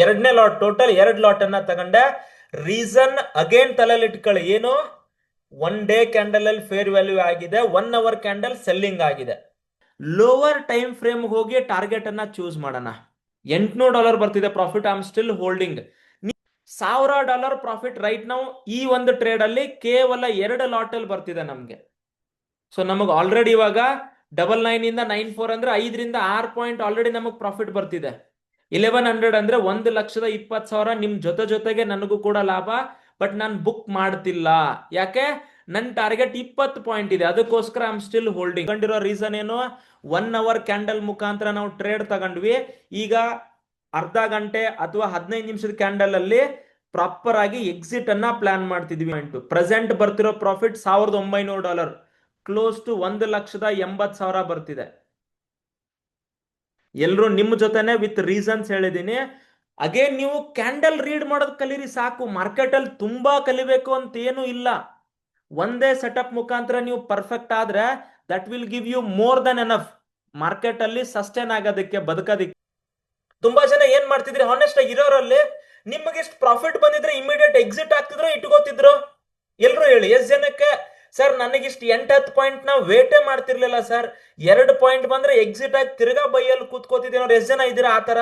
ಎರಡನೇ lot, total 2 lot ಅನ್ನ ತಗೊಂಡೆ. ರೀಸನ್ ಅಗೇನ್ ತಲೆಯಲ್ಲಿ ಇಟ್ಕೊಳ್ಳಿ, ಏನು, 1 ಡೇ ಕ್ಯಾಂಡಲ್ ಅಲ್ಲಿ ಫೇರ್ ವ್ಯಾಲ್ಯೂ ಆಗಿದೆ, 1 ಅವರ್ ಕ್ಯಾಂಡಲ್ ಸೆಲ್ಲಿಂಗ್ ಆಗಿದೆ. ಲೋವರ್ ಟೈಮ್ ಫ್ರೇಮ್ ಹೋಗಿ ಟಾರ್ಗೆಟ್ ಅನ್ನ ಚೂಸ್ ಮಾಡೋಣ. $800 ಬರ್ತಿದೆ profit, I am still holding. $1000 profit right ನಾವು ಈ ಒಂದು ಟ್ರೇಡ್ ಅಲ್ಲಿ ಕೇವಲ 2 ಲಾಟ್ ಅಲ್ಲಿ ಬರ್ತಿದೆ ನಮ್ಗೆ. ಸೊ ನಮಗೆ ಆಲ್ರೆಡಿ ಇವಾಗ 99 ಇಂದ 94 ಅಂದ್ರೆ 5 ರಿಂದ 6 ಪಾಯಿಂಟ್ ಆಲ್ರೆಡಿ ನಮಗೆ ಪ್ರಾಫಿಟ್ ಬರ್ತಿದೆ. 1100 ಅಂದ್ರೆ 1,20,000 ನಿಮ್ ಜೊತೆಗೆ ನನಗೂ ಕೂಡ ಲಾಭ. ಬಟ್ ನಾನು ಬುಕ್ ಮಾಡ್ತಿಲ್ಲ, ಯಾಕೆ, ನನ್ನ ಟಾರ್ಗೆಟ್ 20 ಪಾಯಿಂಟ್ ಇದೆ, ಅದಕ್ಕೋಸ್ಕರ ಐ ಆಮ್ ಸ್ಟಿಲ್ ಹೋಲ್ಡಿಂಗ್. ಕಂಡಿರೋ ರೀಸನ್ ಏನು, 1 ಅವರ್ ಕ್ಯಾಂಡಲ್ ಮುಖಾಂತರ ನಾವು ಟ್ರೇಡ್ ತಗೊಂಡ್ವಿ. ಈಗ ಅರ್ಧ ಗಂಟೆ ಅಥವಾ 15 ನಿಮಿಷದ ಕ್ಯಾಂಡಲ್ ಅಲ್ಲಿ ಪ್ರಾಪರ್ ಆಗಿ ಎಕ್ಸಿಟ್ ಅನ್ನ ಪ್ಲಾನ್ ಮಾಡ್ತಿದ್ವಿ. ಪ್ರೆಸೆಂಟ್ ಬರ್ತಿರೋ ಪ್ರಾಫಿಟ್ $1,900, ಕ್ಲೋಸ್ ಟು 1,80,000 ಬರ್ತಿದೆ. ಎಲ್ರು ನಿಮ್ಮ ಜೊತೆನೆ ವಿತ್ ರೀಸನ್ಸ್ ಹೇಳಿದೀನಿ. ಅಗೇನ್ ನೀವು ಕ್ಯಾಂಡಲ್ ರೀಡ್ ಮಾಡೋದು ಕಲೀರಿ ಸಾಕು. ಮಾರ್ಕೆಟ್ ಅಲ್ಲಿ ತುಂಬಾ ಕಲಿಬೇಕು ಅಂತ ಏನು ಇಲ್ಲ. ಒಂದೇ ಸೆಟಪ್ ಮುಖಾಂತರ ನೀವು ಪರ್ಫೆಕ್ಟ್ ಆದ್ರೆ that will give you more than enough market ಅಲ್ಲಿ ಸಸ್ಟೈನ್ ಆಗೋದಕ್ಕೆ, ಬದುಕೋದಕ್ಕೆ. ತುಂಬಾ ಜನ ಏನ್ ಮಾಡ್ತಿದ್ರಿ, ಹಾನೆಸ್ಟ್ ಆಗಿ ಇರೋರಲ್ಲಿ, ನಿಮಗೆ ಇಷ್ಟು ಪ್ರಾಫಿಟ್ ಬಂದಿದ್ರೆ ಇಮಿಡಿಯೇಟ್ ಎಕ್ಸಿಟ್ ಆಗ್ತಿದ್ರು, ಇಟ್ಕೋತಿದ್ರು? ಎಲ್ರು ಹೇಳಿ, ಎಷ್ಟ್ ಜನಕ್ಕೆ ಸರ್ ನನಗಿಷ್ಟು 8-10 ಪಾಯಿಂಟ್ ನಾವು ವೇಟೇ ಮಾಡ್ತಿರ್ಲಿಲ್ಲ ಸರ್, 2 ಪಾಯಿಂಟ್ ಬಂದ್ರೆ ಎಕ್ಸಿಟ್ ಆಗಿ ತಿರ್ಗಾ ಬೈಯಲ್ಲಿ ಕೂತ್ಕೋತಿದ್ದೀವಿ, ಎಷ್ಟು ಜನ ಇದ್ದೀರಾ ಆತರ?